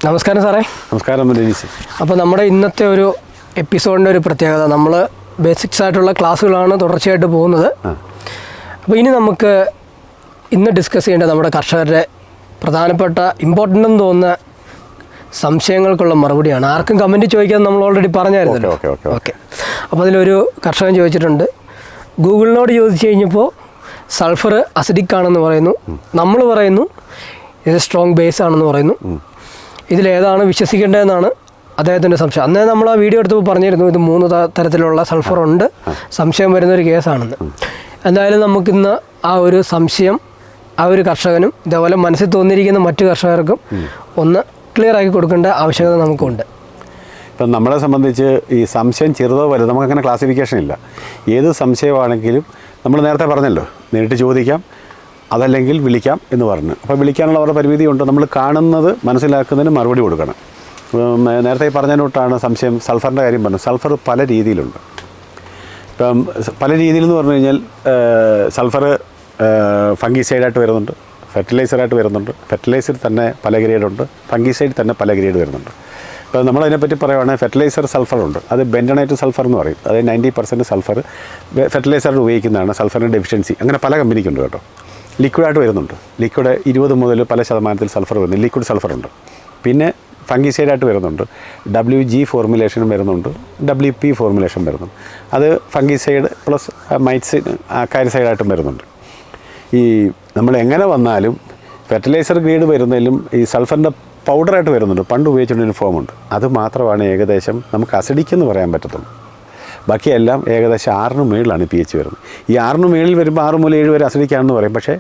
നമസ്കാരം സാറേ. നമസ്കാരം രജീഷ്. അപ്പോൾ നമ്മുടെ ഇന്നത്തെ ഒരു എപ്പിസോഡിൻ്റെ ഒരു പ്രത്യേകത, നമ്മൾ ബേസിക്സ് ആയിട്ടുള്ള ക്ലാസ്സുകളാണ് തുടർച്ചയായിട്ട് പോകുന്നത്. അപ്പോൾ ഇനി നമുക്ക് ഇന്ന് ഡിസ്കസ് ചെയ്യേണ്ടത് നമ്മുടെ കർഷകരുടെ പ്രധാനപ്പെട്ട ഇമ്പോർട്ടൻ്റ് എന്ന് തോന്നുന്ന സംശയങ്ങൾക്കുള്ള മറുപടിയാണ്. ആർക്കും കമൻറ്റ് ചോദിക്കാൻ നമ്മൾ ഓൾറെഡി പറഞ്ഞായിരുന്നല്ലോ. ഓക്കെ. അപ്പോൾ അതിലൊരു കർഷകൻ ചോദിച്ചിട്ടുണ്ട്, ഗൂഗിളിനോട് ചോദിച്ചു കഴിഞ്ഞപ്പോൾ സൾഫർ അസിഡിക് ആണെന്ന് പറയുന്നു, നമ്മൾ പറയുന്നു ഇത് സ്ട്രോങ് ബേസ് ആണെന്ന് പറയുന്നു. ഇതിലേതാണ് വിശ്വസിക്കേണ്ടതെന്നാണ് അദ്ദേഹത്തിൻ്റെ സംശയം. അന്നേ നമ്മൾ ആ വീഡിയോ എടുത്തപ്പോൾ പറഞ്ഞിരുന്നു ഇത് 3 തരത്തിലുള്ള സൾഫർ ഉണ്ട്, സംശയം വരുന്നൊരു കേസാണെന്ന്. എന്തായാലും നമുക്കിന്ന് ആ ഒരു സംശയം ആ ഒരു കർഷകനും ഇതേപോലെ മനസ്സിൽ തോന്നിയിരിക്കുന്ന മറ്റു കർഷകർക്കും ഒന്ന് ക്ലിയർ ആക്കി കൊടുക്കേണ്ട ആവശ്യകത നമുക്കുണ്ട്. ഇപ്പം നമ്മളെ സംബന്ധിച്ച് ഈ സംശയം ചെറുതോ വലുതോ നമുക്കങ്ങനെ ക്ലാസിഫിക്കേഷൻ ഇല്ല. ഏത് സംശയമാണെങ്കിലും നമ്മൾ നേരത്തെ പറഞ്ഞല്ലോ, നേരിട്ട് ചോദിക്കാം, അതല്ലെങ്കിൽ വിളിക്കാം എന്ന് പറഞ്ഞു. അപ്പോൾ വിളിക്കാനുള്ള അവരുടെ പരിമിതിയുണ്ട്. നമ്മൾ കാണുന്നത് മനസ്സിലാക്കുന്നതിന് മറുപടി കൊടുക്കണം. നേരത്തെ പറഞ്ഞതിനോട്ടാണ് സംശയം സൾഫറിൻ്റെ കാര്യം പറഞ്ഞു. സൾഫർ പല രീതിയിലുണ്ട്. ഇപ്പം പല രീതിയിലെന്ന് പറഞ്ഞു കഴിഞ്ഞാൽ സൾഫർ ഫംഗിസൈഡായിട്ട് വരുന്നുണ്ട്, ഫെർട്ടിലൈസറായിട്ട് വരുന്നുണ്ട്. ഫെർട്ടിലൈസർ തന്നെ പല ഗ്രേഡുണ്ട്, ഫംഗിസൈഡ് തന്നെ പല ഗ്രേഡ് വരുന്നുണ്ട്. ഇപ്പോൾ നമ്മളതിനെപ്പറ്റി പറയുകയാണെങ്കിൽ ഫെർട്ടിലൈസർ സൾഫറുണ്ട്, അത് ബെൻഡണൈറ്റ് സൾഫർ എന്ന് പറയും. അത് 90% സൾഫർ ഫെർട്ടിലൈസറിൽ ഉപയോഗിക്കുന്നതാണ്. സൾഫറിൻ്റെ ഡെഫിഷ്യൻസി അങ്ങനെ പല കമ്പനിക്കുണ്ട് കേട്ടോ. ലിക്വിഡായിട്ട് വരുന്നുണ്ട്, ലിക്വിഡ് 20 മുതൽ പല ശതമാനത്തിൽ സൾഫർ വരുന്നുണ്ട്, ലിക്വിഡ് സൾഫറുണ്ട്. പിന്നെ ഫംഗിസൈഡായിട്ട് വരുന്നുണ്ട്, WG ഫോർമുലേഷനും വരുന്നുണ്ട്, WP ഫോർമുലേഷൻ വരുന്നുണ്ട്. അത് ഫംഗിസൈഡ് പ്ലസ് മൈറ്റ്സൈഡ് കാരിസൈഡായിട്ടും വരുന്നുണ്ട്. ഈ നമ്മൾ എങ്ങനെ വന്നാലും ഫെർട്ടിലൈസർ ഗ്രേഡ് വരുന്നതിലും ഈ സൾഫറിൻ്റെ പൗഡറായിട്ട് വരുന്നുണ്ട്, പണ്ട് ഉപയോഗിച്ചുകൊണ്ടൊരു ഫോമുണ്ട്. അത് മാത്രമാണ് ഏകദേശം നമുക്ക് അസിഡിക് എന്ന് പറയാൻ പറ്റത്തുള്ളൂ. ബാക്കിയെല്ലാം ഏകദേശം 6 മുകളിലാണ് pH വരുന്നത്. ഈ 6 മുകളിൽ വരുമ്പോൾ 6 മുതൽ 7 വരെ അസിഡിക്കാണെന്ന് പറയും. പക്ഷേ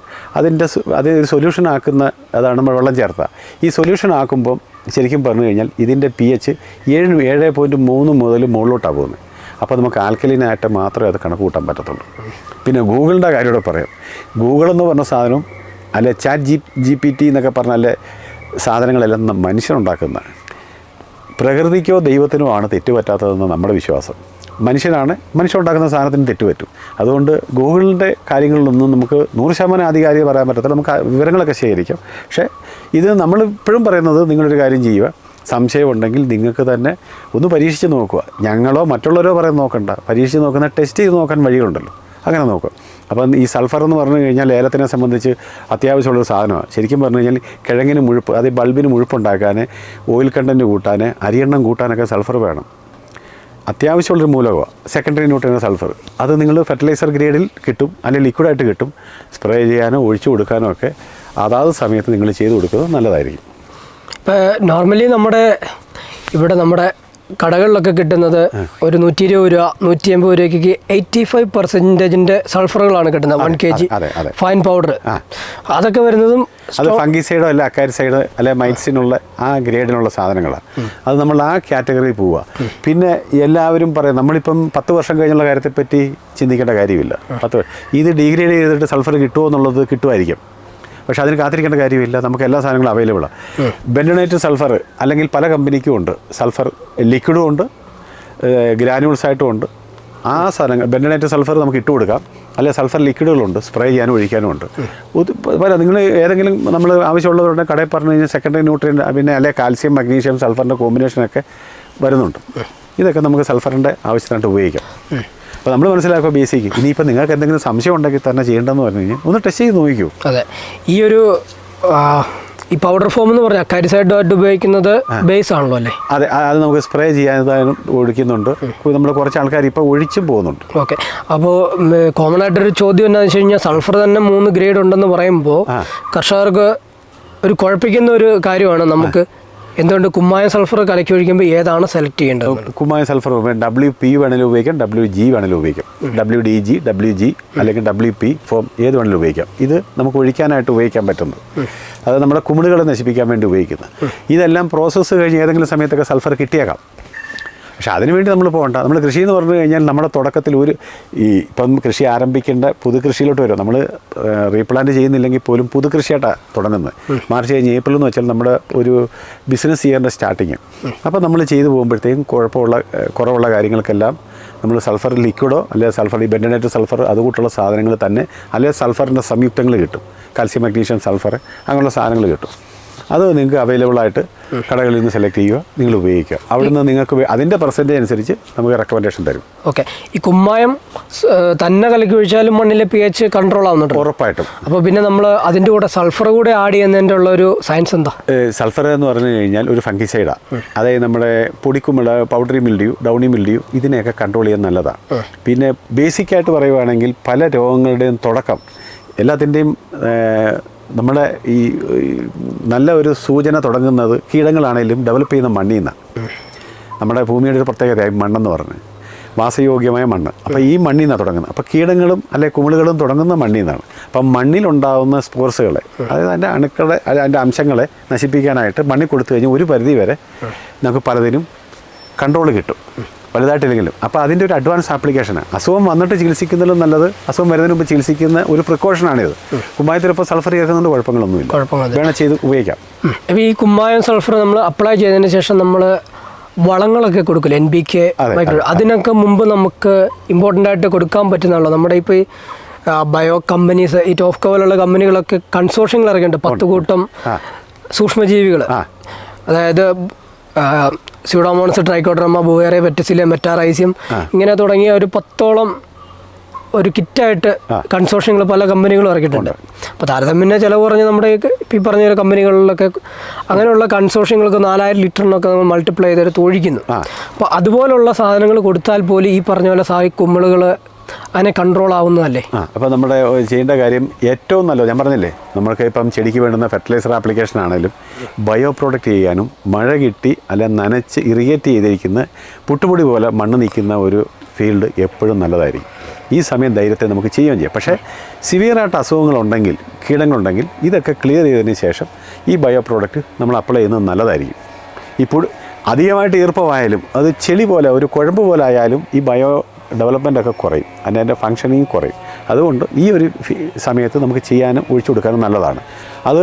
അത് ഒരു സൊല്യൂഷൻ ആക്കുന്ന അതാണ് നമ്മൾ വെള്ളം ചേർത്ത. ഈ സൊല്യൂഷൻ ആക്കുമ്പം ശരിക്കും പറഞ്ഞു കഴിഞ്ഞാൽ ഇതിൻ്റെ pH 7.3 മുതൽ മുകളിലോട്ടാണ് പോകുന്നത്. അപ്പോൾ നമുക്ക് ആൽക്കലിനായിട്ട് മാത്രമേ അത് കണക്ക് കൂട്ടാൻ പറ്റത്തുള്ളൂ. പിന്നെ ഗൂഗിളിൻ്റെ കാര്യം കൂടെ പറയാം. ഗൂഗിൾ എന്ന് പറഞ്ഞ സാധനം അല്ലെ ChatGPT എന്നൊക്കെ പറഞ്ഞാൽ സാധനങ്ങളെല്ലാം മനുഷ്യനുണ്ടാക്കുന്ന, പ്രകൃതിക്കോ ദൈവത്തിനോ ആണ് തെറ്റുപറ്റാത്തതെന്ന് നമ്മുടെ വിശ്വാസം. മനുഷ്യൻ ഉണ്ടാക്കുന്ന സാധനത്തിന് തെറ്റുപറ്റും. അതുകൊണ്ട് ഗൂഗിളിൻ്റെ കാര്യങ്ങളിലൊന്നും നമുക്ക് 100% ആധികാരിക പറയാൻ പറ്റത്തില്ല. നമുക്ക് വിവരങ്ങളൊക്കെ ശേഖരിക്കാം. പക്ഷേ ഇത് നമ്മളിപ്പോഴും പറയുന്നത്, നിങ്ങളൊരു കാര്യം ചെയ്യുക, സംശയമുണ്ടെങ്കിൽ നിങ്ങൾക്ക് തന്നെ ഒന്ന് പരീക്ഷിച്ച് നോക്കുക. ഞങ്ങളോ മറ്റുള്ളവരോ പറയുന്നത് നോക്കണ്ട, പരീക്ഷിച്ച് നോക്കുന്ന ടെസ്റ്റ് ചെയ്ത് നോക്കാൻ വഴികളുണ്ടല്ലോ, അങ്ങനെ നോക്കുക. അപ്പം ഈ സൾഫർ എന്ന് പറഞ്ഞു കഴിഞ്ഞാൽ ഏലത്തിനെ സംബന്ധിച്ച് അത്യാവശ്യമുള്ളൊരു സാധനമാണ്. ശരിക്കും പറഞ്ഞു കഴിഞ്ഞാൽ കിഴങ്ങിന് മുഴുപ്പ്, അത് ബൾബിന് മുഴുപ്പുണ്ടാക്കാൻ, ഓയിൽ കണ്ടൻറ്റ് കൂട്ടാൻ, അരിയെണ്ണം കൂട്ടാനൊക്കെ സൾഫർ വേണം. അത്യാവശ്യമുള്ളൊരു മൂലകമാണ് സെക്കൻഡറി ന്യൂട്രിയൻ്റ് സൾഫർ. അത് നിങ്ങൾ ഫെർട്ടിലൈസർ ഗ്രേഡിൽ കിട്ടും, അല്ലെങ്കിൽ ലിക്വിഡായിട്ട് കിട്ടും. സ്പ്രേ ചെയ്യാനോ ഒഴിച്ചു കൊടുക്കാനോ ഒക്കെ അതാത് സമയത്ത് നിങ്ങൾ ചെയ്ത് കൊടുക്കുന്നത് നല്ലതായിരിക്കും. ഇപ്പോൾ നോർമലി നമ്മുടെ കടകളിലൊക്കെ കിട്ടുന്നത് ഒരു 120 രൂപ 180 രൂപയ്ക്ക് 85% സൾഫറുകളാണ് കിട്ടുന്നത്. 1 kg ഫൈൻ പൗഡർ. അതൊക്കെ വരുന്നതും അത് ഫംഗിസൈഡോ അല്ല അക്കാരിസൈഡ് അല്ലെ മൈറ്റ്സിനുള്ള ആ ഗ്രേഡിനുള്ള സാധനങ്ങളാണ്. അത് നമ്മൾ ആ കാറ്റഗറിയിൽ പോവുക. പിന്നെ എല്ലാവരും പറയും, നമ്മളിപ്പം 10 വർഷം കഴിഞ്ഞുള്ള കാര്യത്തെപ്പറ്റി ചിന്തിക്കേണ്ട കാര്യമില്ല. ഇത് ഡീഗ്രേഡ് ചെയ്തിട്ട് സൾഫർ കിട്ടുമോ എന്നുള്ളത് കിട്ടുമായിരിക്കും. പക്ഷേ അതിന് കാത്തിരിക്കേണ്ട കാര്യമില്ല, നമുക്ക് എല്ലാ സാധനങ്ങളും അവൈലബിളാണ്. ബെൻഡണൈറ്റ് സൾഫർ അല്ലെങ്കിൽ പല കമ്പനിക്കും ഉണ്ട്. സൾഫർ ലിക്വിഡും ഉണ്ട്, ഗ്രാനുവൽസായിട്ടും ഉണ്ട്. ആ സാധനങ്ങൾ ബെൻഡണൈറ്റ് സൾഫർ നമുക്ക് ഇട്ട് കൊടുക്കാം, അല്ലെങ്കിൽ സൾഫർ ലിക്വിഡുകളുണ്ട്, സ്പ്രേ ചെയ്യാനും ഒഴിക്കാനും ഉണ്ട്. നിങ്ങൾ ഏതെങ്കിലും നമ്മൾ ആവശ്യമുള്ളവരുടെ കടയിൽ പറഞ്ഞു കഴിഞ്ഞാൽ സെക്കൻഡറി ന്യൂട്രിയൻ്റ്, പിന്നെ അല്ലെങ്കിൽ കാൽസ്യം മഗ്നീഷ്യം സൾഫറിൻ്റെ കോമ്പിനേഷനൊക്കെ വരുന്നുണ്ട്. ഇതൊക്കെ നമുക്ക് സൾഫറിൻ്റെ ആവശ്യത്തിനായിട്ട് ഉപയോഗിക്കാം. അപ്പോൾ നമ്മൾ മനസ്സിലാക്കുക ബേസിക്ക്. ഇനിയിപ്പോൾ നിങ്ങൾക്ക് എന്തെങ്കിലും സംശയം ഉണ്ടെങ്കിൽ തന്നെ ചെയ്യേണ്ടതെന്ന് പറഞ്ഞു കഴിഞ്ഞാൽ ഒന്ന് ടെസ്റ്റ് ചെയ്ത് നോക്കൂ. അതെ, ഈ പൗഡർ ഫോം എന്ന് പറഞ്ഞാൽ അക്കാരിസൈഡായിട്ട് ഉപയോഗിക്കുന്നത് ബേസ് ആണല്ലോ അല്ലേ? അതെ, അത് നമുക്ക് സ്പ്രേ ചെയ്യാനും ഒഴിക്കുന്നുണ്ട്. നമ്മൾ കുറച്ച് ആൾക്കാർ ഇപ്പോൾ ഒഴിച്ചും പോകുന്നുണ്ട്. ഓക്കെ. അപ്പോൾ കോമൺ ആയിട്ടൊരു ചോദ്യം എന്താണെന്ന് വെച്ച് കഴിഞ്ഞാൽ, സൾഫർ തന്നെ 3 ഗ്രേഡ് ഉണ്ടെന്ന് പറയുമ്പോൾ കർഷകർക്ക് ഒരു കുഴപ്പിക്കുന്ന ഒരു കാര്യമാണ്. നമുക്ക് എന്തുകൊണ്ട് കുമ്മായ സൾഫർ കലക്കി ഒഴിക്കുമ്പോൾ ഏതാണ് സെലക്ട് ചെയ്യേണ്ടത്? കുമ്മായ സൾഫർ WP വേണമെങ്കിലും ഉപയോഗിക്കാം, WG വേണമെങ്കിലും ഉപയോഗിക്കാം, WDG, WG അല്ലെങ്കിൽ WP ഫോം ഏത് വേണമെങ്കിലും ഉപയോഗിക്കാം. ഇത് നമുക്ക് ഒഴിക്കാനായിട്ട് ഉപയോഗിക്കാൻ പറ്റുന്നത്. അത് നമ്മുടെ കുമിളുകളെ നശിപ്പിക്കാൻ വേണ്ടി ഉപയോഗിക്കുന്നത്. ഇതെല്ലാം പ്രോസസ്സ് കഴിഞ്ഞ് ഏതെങ്കിലും സമയത്തൊക്കെ സൾഫർ കിട്ടിയേക്കാം. പക്ഷേ അതിനുവേണ്ടി നമ്മൾ പോകണ്ട. നമ്മൾ കൃഷി എന്ന് പറഞ്ഞു കഴിഞ്ഞാൽ നമ്മുടെ തുടക്കത്തിൽ ഇപ്പം കൃഷി ആരംഭിക്കേണ്ട പുതുകൃഷിയിലോട്ട് വരും. നമ്മൾ റീപ്ലാന്റ് ചെയ്യുന്നില്ലെങ്കിൽ പോലും പുതുകൃഷിയായിട്ടാണ് തുടങ്ങുന്നത്. മാർച്ച് കഴിഞ്ഞ് ഏപ്രിൽ എന്ന് വെച്ചാൽ നമ്മുടെ ഒരു ബിസിനസ് ഇയറിൻ്റെ സ്റ്റാർട്ടിങ്. അപ്പോൾ നമ്മൾ ചെയ്തു പോകുമ്പോഴത്തേക്കും കുറവുള്ള കാര്യങ്ങൾക്കെല്ലാം നമ്മൾ സൾഫർ ലിക്വിഡോ അല്ലെങ്കിൽ സൾഫർ ഈ ബെൻഡണൈറ്റ് സൾഫർ അതുകൂട്ടുള്ള സാധനങ്ങൾ തന്നെ, അല്ലെങ്കിൽ സൾഫറിൻ്റെ സംയുക്തങ്ങൾ കിട്ടും, കാൽസ്യം മഗ്നീഷ്യം സൾഫർ അങ്ങനെയുള്ള സാധനങ്ങൾ കിട്ടും. അത് നിങ്ങൾക്ക് അവൈലബിൾ ആയിട്ട് കടകളിൽ നിന്ന് സെലക്ട് ചെയ്യുക, നിങ്ങൾ ഉപയോഗിക്കുക. അവിടുന്ന് നിങ്ങൾക്ക് അതിൻ്റെ പെർസെൻറ്റേജ് അനുസരിച്ച് നമുക്ക് റെക്കമെൻഡേഷൻ തരും. ഓക്കെ. ഈ കുമ്മായം തന്നെ കലക്കി ഒഴിച്ചാലും മണ്ണിലെ pH കൺട്രോൾ ആവുന്നുണ്ട് ഉറപ്പായിട്ടും. അപ്പോൾ പിന്നെ നമ്മൾ അതിൻ്റെ കൂടെ സൾഫർ കൂടെ ആഡ് ചെയ്യുന്നതിൻ്റെ ഉള്ള ഒരു സയൻസ് എന്താ? സൾഫർ എന്ന് പറഞ്ഞു കഴിഞ്ഞാൽ ഒരു ഫംഗിസൈഡാണ്. അതായത് നമ്മുടെ പൊടിക്കുമിള, പൗഡറി മിൽഡ്യൂ, ഡൗണി മിൽഡ്യൂ ഇതിനെയൊക്കെ കൺട്രോൾ ചെയ്യാൻ നല്ലതാണ്. പിന്നെ ബേസിക്കായിട്ട് പറയുവാണെങ്കിൽ പല രോഗങ്ങളുടെയും തുടക്കം എല്ലാത്തിൻ്റെയും നമ്മുടെ ഈ നല്ല ഒരു സൂചന തുടങ്ങുന്നത് കീടങ്ങളാണെങ്കിലും ഡെവലപ്പ് ചെയ്യുന്ന മണ്ണിൽ നിന്നാണ്. നമ്മുടെ ഭൂമിയുടെ ഒരു പ്രത്യേകതയായി മണ്ണെന്ന് പറഞ്ഞ് വാസയോഗ്യമായ മണ്ണ്. അപ്പോൾ ഈ മണ്ണിൽ നിന്നാണ് തുടങ്ങുന്നത്. അപ്പോൾ കീടങ്ങളും അല്ലെ കുമിളുകളും തുടങ്ങുന്ന മണ്ണിൽ നിന്നാണ്. അപ്പം മണ്ണിലുണ്ടാകുന്ന സ്പോർസുകളെ, അതായത് അതിൻ്റെ അണുക്കളെ, അതിൻ്റെ അംശങ്ങളെ നശിപ്പിക്കാനായിട്ട് മണ്ണിൽ കൊടുത്തു കഴിഞ്ഞാൽ ഒരു പരിധി വരെ നമുക്ക് പലതിനും കൺട്രോൾ കിട്ടും, വലുതായിട്ടില്ലെങ്കിലും. അപ്പോൾ അതിൻ്റെ ഒരു അഡ്വാൻസ് ആപ്ലിക്കേഷനാണ്. അസുഖം വന്നിട്ട് ചികിത്സിക്കുന്നതിലും നല്ലത് അസുഖം വരുന്നതിന് മുമ്പ് ചികിത്സിക്കുന്ന ഒരു പ്രിക്കോഷനാണിത്. കുമ്മായത്തിലിപ്പോൾ സൾഫർ ചേർക്കുന്നുണ്ട്, കുഴപ്പങ്ങളൊന്നുമില്ല, വേണം ചെയ്ത് ഉപയോഗിക്കാം. അപ്പോൾ ഈ കുമ്മായം സൾഫർ നമ്മൾ അപ്ലൈ ചെയ്തതിന് ശേഷം നമ്മൾ വളങ്ങളൊക്കെ കൊടുക്കില്ല, NPK, അതിനൊക്കെ മുമ്പ് നമുക്ക് ഇമ്പോർട്ടൻ്റ് ആയിട്ട് കൊടുക്കാൻ പറ്റുന്നുള്ളൂ. നമ്മുടെ ഇപ്പോൾ ഈ ബയോ കമ്പനീസ്, ഈ ടോഫ്കോ പോലുള്ള കമ്പനികളൊക്കെ കൺസോർഷ്യങ്ങൾ ഇറങ്ങിയിട്ടുണ്ട്. 10 കൂട്ടം സൂക്ഷ്മജീവികൾ, അതായത് സ്യൂഡോമോണസ്, ട്രൈക്കോഡർമ, ബുവേറിയ, വെറ്റസിലിയ, മെറ്റാറൈസിയം, ഇങ്ങനെ തുടങ്ങിയ ഒരു 10ഓളം ഒരു കിറ്റായിട്ട് കൺസോർഷ്യങ്ങൾ പല കമ്പനികളും ഇറക്കിയിട്ടുണ്ട്. അപ്പോൾ താരതമ്യേന ചിലവ് പറഞ്ഞ് നമ്മുടെ ഈ പറഞ്ഞ കമ്പനികളിലൊക്കെ അങ്ങനെയുള്ള കൺസോർഷ്യങ്ങൾക്ക് 4000 ലിറ്ററിനൊക്കെ നമ്മൾ മൾട്ടിപ്ലൈ ചെയ്തെടുത്ത് ഒഴിക്കുന്നു. അപ്പോൾ അതുപോലുള്ള സാധനങ്ങൾ കൊടുത്താൽ പോലും ഈ പറഞ്ഞ പോലെ കുമിളുകൾ അതിനെ കൺട്രോൾ ആവുന്നതല്ലേ? അപ്പോൾ നമ്മുടെ ചെയ്യേണ്ട കാര്യം ഏറ്റവും നല്ലത് ഞാൻ പറഞ്ഞില്ലേ, നമ്മൾക്ക് ഇപ്പം ചെടിക്ക് വേണ്ടുന്ന ഫെർട്ടിലൈസർ ആപ്ലിക്കേഷൻ ആണെങ്കിലും ബയോ പ്രോഡക്റ്റ് ചെയ്യാനും മഴ കിട്ടി അല്ല നനച്ച് ഇറിഗേറ്റ് ചെയ്തിരിക്കുന്ന പുട്ടുപൊടി പോലെ മണ്ണ് നിൽക്കുന്ന ഒരു ഫീൽഡ് എപ്പോഴും നല്ലതായിരിക്കും. ഈ സമയം ധൈര്യത്തെ നമുക്ക് ചെയ്യുകയും ചെയ്യാം. പക്ഷേ സിവിയറായിട്ട് അസുഖങ്ങളുണ്ടെങ്കിൽ, കീടങ്ങളുണ്ടെങ്കിൽ ഇതൊക്കെ ക്ലിയർ ചെയ്തതിന് ശേഷം ഈ ബയോ പ്രോഡക്റ്റ് നമ്മൾ അപ്ലൈ ചെയ്യുന്നത് നല്ലതായിരിക്കും. ഇപ്പോൾ അധികമായിട്ട് ഈർപ്പമായാലും അത് ചെളി പോലെ ഒരു കുഴമ്പ് പോലെ ആയാലും ഈ ബയോ ഡെവലപ്മെൻ്റൊക്കെ കുറയും, അതിൻ്റെ ഫങ്ഷനിങ് കുറയും. അതുകൊണ്ട് ഈ ഒരു സമയത്ത് നമുക്ക് ചെയ്യാനും ഒഴിച്ചു കൊടുക്കാനും നല്ലതാണ്. അത്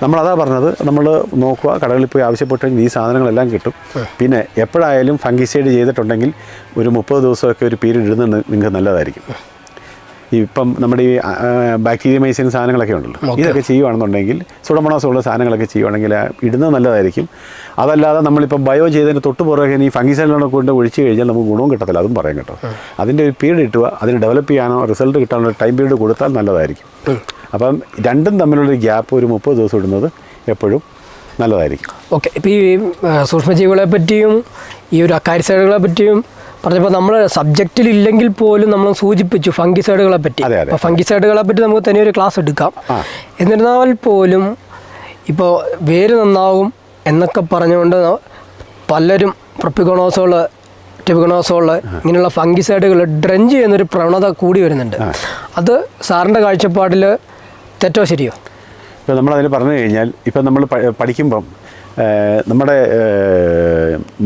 നമ്മളതാ പറഞ്ഞത്, നമ്മൾ നോക്കുക, കടകളിൽ പോയി ആവശ്യപ്പെട്ടെങ്കിൽ ഈ സാധനങ്ങളെല്ലാം കിട്ടും. പിന്നെ എപ്പോഴായാലും ഫംഗിസൈഡ് ചെയ്തിട്ടുണ്ടെങ്കിൽ ഒരു 30 ദിവസമൊക്കെ ഒരു പീരീഡ് ഇടുന്നത് നിങ്ങൾക്ക് നല്ലതായിരിക്കും. ഇപ്പം നമ്മുടെ ഈ ബാക്ടീരിയമൈസിൻ സാധനങ്ങളൊക്കെ ഉണ്ടല്ലോ, ഇതൊക്കെ ചെയ്യുകയാണെന്നുണ്ടെങ്കിൽ സുഡമോണാസ് ഉള്ള സാധനങ്ങളൊക്കെ ചെയ്യുകയാണെങ്കിൽ ഇടുന്നത് നല്ലതായിരിക്കും. അതല്ലാതെ നമ്മളിപ്പോൾ ബയോ ചെയ്തതിന് തൊട്ട് പുറകെ ഈ ഫംഗിസൈഡിലൊക്കെ കൊണ്ട് ഒഴിച്ച് കഴിഞ്ഞാൽ നമുക്ക് ഗുണവും കിട്ടത്തില്ല, അതും പറയാം കേട്ടോ. അതിൻ്റെ ഒരു പീരീഡ് ഇട്ടുക, അതിന് ഡെവലപ്പ് ചെയ്യാനോ റിസൾട്ട് കിട്ടാനോ ടൈം പീരീഡ് കൊടുത്താൽ നല്ലതായിരിക്കും. അപ്പം രണ്ടും തമ്മിലുള്ളൊരു ഗ്യാപ്പ് ഒരു 30 ദിവസം ഇടുന്നത് എപ്പോഴും നല്ലതായിരിക്കും. ഓക്കെ. ഇപ്പോൾ ഈ സൂക്ഷ്മജീവികളെ പറ്റിയും ഈ ഒരു അക്കാരിസൈഡുകളെ പറ്റിയും പറഞ്ഞപ്പോൾ നമ്മൾ സബ്ജക്റ്റിലില്ലെങ്കിൽ പോലും നമ്മൾ സൂചിപ്പിച്ചു ഫംഗിസൈഡുകളെ പറ്റി. അപ്പോൾ ഫംഗിസൈഡുകളെ പറ്റി നമുക്ക് തന്നെ ഒരു ക്ലാസ് എടുക്കാം. എന്നിരുന്നാൽ പോലും ഇപ്പോൾ വേര് നന്നാവും എന്നൊക്കെ പറഞ്ഞുകൊണ്ട് പലരും പ്രൊപ്പിഗോണോസോൾ, ടിബിഗോണോസോൾ ഇങ്ങനെയുള്ള ഫംഗിസൈഡുകൾ ഡ്രഞ്ച് ചെയ്യുന്നൊരു പ്രവണത കൂടി വരുന്നുണ്ട്. അത് സാറിൻ്റെ കാഴ്ചപ്പാടിൽ തെറ്റോ ശരിയോ? ഇപ്പോൾ നമ്മളതിന് പറഞ്ഞു കഴിഞ്ഞാൽ, ഇപ്പം നമ്മൾ പഠിക്കുമ്പം നമ്മുടെ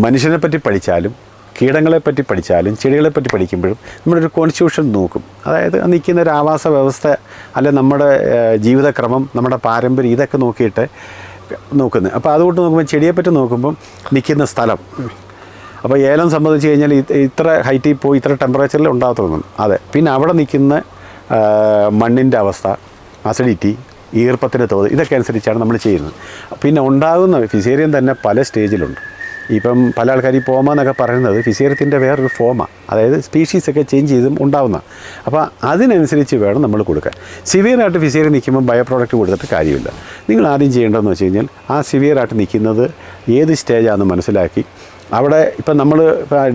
മനുഷ്യനെ പറ്റി പഠിച്ചാലും കീടങ്ങളെപ്പറ്റി പഠിച്ചാലും ചെടികളെപ്പറ്റി പഠിക്കുമ്പോഴും നമ്മളൊരു കോൺസ്റ്റിറ്റ്യൂഷൻ നോക്കും. അതായത് നിൽക്കുന്ന ഒരു ആവാസ വ്യവസ്ഥ, അല്ലെ നമ്മുടെ ജീവിതക്രമം, നമ്മുടെ പാരമ്പര്യം, ഇതൊക്കെ നോക്കിയിട്ട് നോക്കുന്നത്. അപ്പോൾ അതുകൊണ്ട് നോക്കുമ്പോൾ ചെടിയെപ്പറ്റി നോക്കുമ്പം നിൽക്കുന്ന സ്ഥലം, അപ്പോൾ ഏലം സംബന്ധിച്ച് കഴിഞ്ഞാൽ ഇത്ര ഹൈറ്റിൽ പോയി ഇത്ര ടെമ്പറേച്ചറിൽ ഉണ്ടാകത്തുള്ളൂ. അതെ. പിന്നെ അവിടെ നിൽക്കുന്ന മണ്ണിൻ്റെ അവസ്ഥ, അസിഡിറ്റി, ഈർപ്പത്തിൻ്റെ തോത്, ഇതൊക്കെ അനുസരിച്ചാണ് നമ്മൾ ചെയ്യുന്നത്. പിന്നെ ഉണ്ടാകുന്ന ഫിസേറിയൻ തന്നെ പല സ്റ്റേജിലുണ്ട്. ഇപ്പം പല ആൾക്കാർ ഈ പോമ എന്നൊക്കെ പറയുന്നത് ഫിസേറിയത്തിൻ്റെ വേറൊരു ഫോമാണ്, അതായത് സ്പീഷീസൊക്കെ ചേഞ്ച് ചെയ്തും ഉണ്ടാവുന്ന. അപ്പോൾ അതിനനുസരിച്ച് വേണം നമ്മൾ കൊടുക്കാൻ. സിവിയറായിട്ട് ഫിസേറിയൻ നിൽക്കുമ്പോൾ ബയോ പ്രോഡക്റ്റ് കൊടുത്തിട്ട് കാര്യമില്ല. നിങ്ങൾ ആദ്യം ചെയ്യേണ്ടതെന്ന് വെച്ച് കഴിഞ്ഞാൽ ആ സിവിയറായിട്ട് നിൽക്കുന്നത് ഏത് സ്റ്റേജാണെന്ന് മനസ്സിലാക്കി അവിടെ ഇപ്പം നമ്മൾ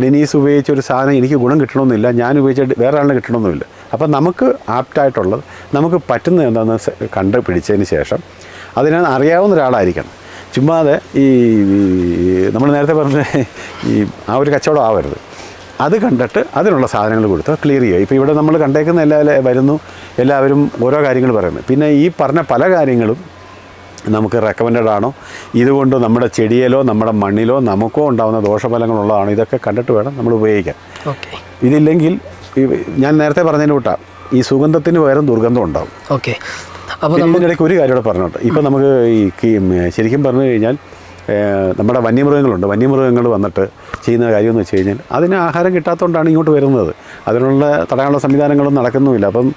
ഡെനീസ് ഉപയോഗിച്ച ഒരു സാധനം എനിക്ക് ഗുണം കിട്ടണമെന്നില്ല, ഞാൻ ഉപയോഗിച്ചിട്ട് വേറെ ആളിന് കിട്ടണമെന്നില്ല. അപ്പം നമുക്ക് ആപ്റ്റായിട്ടുള്ളത് നമുക്ക് പറ്റുന്നത് എന്താണെന്ന് കണ്ടുപിടിച്ചതിന് ശേഷം അതിനെ അറിയാവുന്ന ഒരാളായിരിക്കണം. ചുമ്മാതെ ഈ നമ്മൾ നേരത്തെ പറഞ്ഞ ഈ ആ ഒരു കച്ചവടം ആവരുത്. അത് കണ്ടിട്ട് അതിനുള്ള സാധനങ്ങൾ കൊടുത്ത് ക്ലിയർ ചെയ്യുക. ഇപ്പോൾ ഇവിടെ നമ്മൾ കണ്ടേക്കുന്ന എല്ലാവരും ഓരോ കാര്യങ്ങൾ പറയുന്നത്. പിന്നെ ഈ പറഞ്ഞ പല കാര്യങ്ങളും നമുക്ക് റെക്കമെൻഡഡ് ആണോ, ഇതുകൊണ്ട് നമ്മുടെ ചെടിയിലോ നമ്മുടെ മണ്ണിലോ നമുക്കോ ഉണ്ടാകുന്ന ദോഷഫലങ്ങളുള്ളതാണോ, ഇതൊക്കെ കണ്ടിട്ട് വേണം നമ്മൾ ഉപയോഗിക്കാൻ. ഇതില്ലെങ്കിൽ ഞാൻ നേരത്തെ പറഞ്ഞതിന് കൂട്ടാം, ഈ സുഗന്ധത്തിന് പകരം ദുർഗന്ധം ഉണ്ടാവും. ഓക്കെ. അപ്പോൾ ഇതിനിടയ്ക്ക് ഒരു കാര്യം കൂടെ പറഞ്ഞോട്ടെ. ഇപ്പം നമുക്ക് ഈ ശരിക്കും പറഞ്ഞു കഴിഞ്ഞാൽ നമ്മുടെ വന്യമൃഗങ്ങൾ വന്നിട്ട് ചെയ്യുന്ന കാര്യമെന്ന് വെച്ച് കഴിഞ്ഞാൽ അതിന് ആഹാരം കിട്ടാത്തതുകൊണ്ടാണ് ഇങ്ങോട്ട് വരുന്നത്. അതിനുള്ള തടയാനുള്ള സംവിധാനങ്ങളൊന്നും നടക്കുന്നുമില്ല. അപ്പം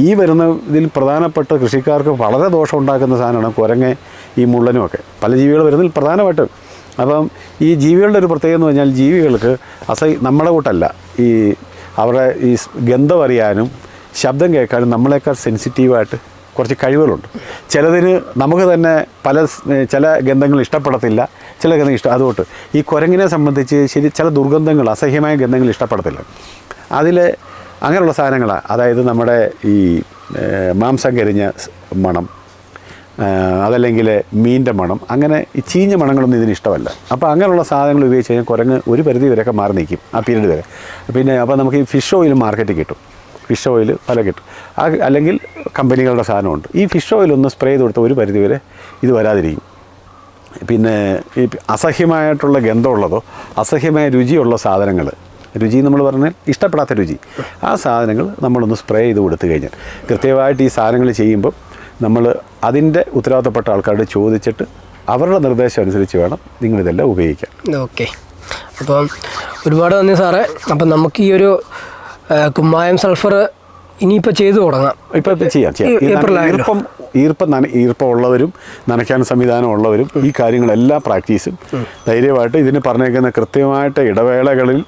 ഈ വരുന്ന ഇതിൽ പ്രധാനപ്പെട്ട കൃഷിക്കാർക്ക് വളരെ ദോഷം ഉണ്ടാക്കുന്ന സാധനമാണ് കുരങ്ങ്, ഈ മുള്ളനുമൊക്കെ. പല ജീവികൾ വരുന്നതിൽ പ്രധാനമായിട്ടും. അപ്പം ഈ ജീവികളുടെ ഒരു പ്രത്യേകത എന്ന് പറഞ്ഞാൽ ജീവികൾക്ക് നമ്മുടെ കൂട്ടല്ല, ഈ അവരുടെ ഈ ഗന്ധം അറിയാനും ശബ്ദം കേൾക്കാനും നമ്മളെക്കാൾ സെൻസിറ്റീവായിട്ട് കുറച്ച് കഴിവുകളുണ്ട്. ചിലതിന് നമുക്ക് തന്നെ ചില ഗന്ധങ്ങൾ ഇഷ്ടപ്പെടത്തില്ല, ചില ഗന്ധങ്ങൾ അതുകൊണ്ട് ഈ കുരങ്ങിനെ സംബന്ധിച്ച് ചില ദുർഗന്ധങ്ങൾ, അസഹ്യമായ ഗന്ധങ്ങൾ ഇഷ്ടപ്പെടത്തില്ല. അതിൽ അങ്ങനെയുള്ള സാധനങ്ങളാണ്. അതായത് നമ്മുടെ ഈ മാംസം കരിഞ്ഞ മണം, അതല്ലെങ്കിൽ മീനിൻ്റെ മണം, അങ്ങനെ ഈ ചീഞ്ഞ മണങ്ങളൊന്നും ഇതിന് ഇഷ്ടമല്ല. അപ്പോൾ അങ്ങനെയുള്ള സാധനങ്ങൾ ഉപയോഗിച്ച് കഴിഞ്ഞാൽ കുരങ്ങ് ഒരു പരിധി വരെയൊക്കെ മാറി നിൽക്കും ആ പീരീഡ് വരെ. പിന്നെ അപ്പോൾ നമുക്ക് ഈ ഫിഷ് ഓയിൽ മാർക്കറ്റിൽ കിട്ടും, ഫിഷ് ഓയിൽ പല കിട്ടും. അല്ലെങ്കിൽ കമ്പനികളുടെ സാധനമുണ്ട്. ഈ ഫിഷ് ഓയിലൊന്ന് സ്പ്രേ ചെയ്ത് കൊടുത്ത ഒരു പരിധി വരെ ഇത് വരാതിരിക്കും. പിന്നെ ഈ അസഹ്യമായിട്ടുള്ള ഗന്ധമുള്ളതോ അസഹ്യമായ രുചിയുള്ള സാധനങ്ങൾ, രുചി നമ്മൾ പറഞ്ഞാൽ ഇഷ്ടപ്പെടാത്ത രുചി, ആ സാധനങ്ങൾ നമ്മളൊന്ന് സ്പ്രേ ചെയ്ത് കൊടുത്തു കഴിഞ്ഞാൽ കൃത്യമായിട്ട് ഈ സാധനങ്ങൾ ചെയ്യുമ്പം നമ്മൾ അതിൻ്റെ ഉത്തരവാദിത്തപ്പെട്ട ആൾക്കാരോട് ചോദിച്ചിട്ട് അവരുടെ നിർദ്ദേശം അനുസരിച്ച് വേണം നിങ്ങളിതെല്ലാം ഉപയോഗിക്കാൻ. ഓക്കെ, അപ്പം ഒരുപാട് നന്ദി സാറേ. അപ്പം നമുക്ക് ഈ ഒരു കുമ്മായം സൾഫർ ഇനിയിപ്പോൾ ചെയ്തു തുടങ്ങാം. ഇപ്പം ചെയ്യാം. ഈർപ്പം ഉള്ളവരും നനയ്ക്കാൻ സംവിധാനം ഉള്ളവരും ഈ കാര്യങ്ങളെല്ലാം പ്രാക്ടീസും ധൈര്യമായിട്ട് ഇതിന് പറഞ്ഞേക്കുന്ന കൃത്യമായിട്ട് ഇടവേളകളിൽ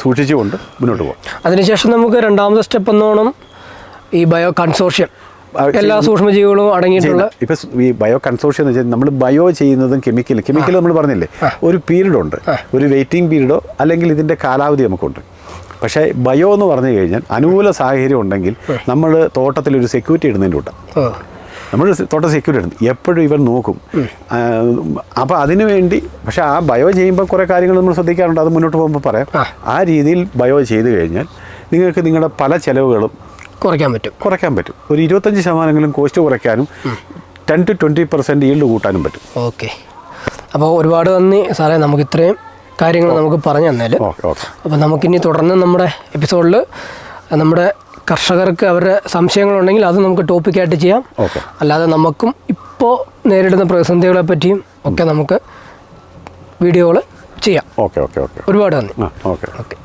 സൂക്ഷിച്ചുകൊണ്ട് മുന്നോട്ട് പോകാം. അതിനുശേഷം നമുക്ക് രണ്ടാമത്തെ സ്റ്റെപ്പ് എന്നോണം ഈ ബയോ കൺസോർഷ്യം, എല്ലാ സൂക്ഷ്മജീവികളും അടങ്ങിയിട്ടുള്ള. ഇപ്പം ഈ ബയോ കൺസോർഷ്യം എന്ന് വെച്ചാൽ നമ്മൾ ബയോ ചെയ്യുന്നതും കെമിക്കൽ നമ്മൾ പറഞ്ഞില്ലേ, ഒരു പീരീഡുണ്ട്, ഒരു വെയിറ്റിംഗ് പീരീഡോ അല്ലെങ്കിൽ ഇതിൻ്റെ കാലാവധി നമുക്കുണ്ട്. പക്ഷേ ബയോ എന്ന് പറഞ്ഞു കഴിഞ്ഞാൽ അനുകൂല സാഹചര്യം ഉണ്ടെങ്കിൽ നമ്മൾ തോട്ടത്തിലൊരു സെക്യൂരിറ്റി ഇടുന്നതിൻ്റെ കൂട്ടം, നമ്മൾ തോട്ടം സെക്യൂരിറ്റി ഇടുന്നു എപ്പോഴും ഇവർ നോക്കും. അപ്പോൾ അതിനു വേണ്ടി പക്ഷേ ആ ബയോ ചെയ്യുമ്പോൾ കുറേ കാര്യങ്ങൾ നമ്മൾ ശ്രദ്ധിക്കാറുണ്ട്, അത് മുന്നോട്ട് പോകുമ്പോൾ പറയാം. ആ രീതിയിൽ ബയോ ചെയ്ത് കഴിഞ്ഞാൽ നിങ്ങൾക്ക് നിങ്ങളുടെ പല ചിലവുകളും കുറയ്ക്കാൻ പറ്റും. ഒരു 25% കോസ്റ്റ് കുറയ്ക്കാനും 10 to 20% ഈൽഡ് കൂട്ടാനും പറ്റും. ഓക്കെ, അപ്പോൾ ഒരുപാട് നന്ദി സാറേ, നമുക്ക് ഇത്രയും കാര്യങ്ങൾ നമുക്ക് പറഞ്ഞു തന്നേൽ. അപ്പോൾ നമുക്കിനി തുടർന്ന് നമ്മുടെ എപ്പിസോഡിൽ നമ്മുടെ കർഷകർക്ക് അവരുടെ സംശയങ്ങളുണ്ടെങ്കിൽ അത് നമുക്ക് ടോപ്പിക്കായിട്ട് ചെയ്യാം. അല്ലാതെ നമുക്കും ഇപ്പോൾ നേരിടുന്ന പ്രതിസന്ധികളെ പറ്റിയും ഒക്കെ നമുക്ക് വീഡിയോകൾ ചെയ്യാം. ഓക്കെ. ഒരുപാട് നന്ദി. ഓക്കെ.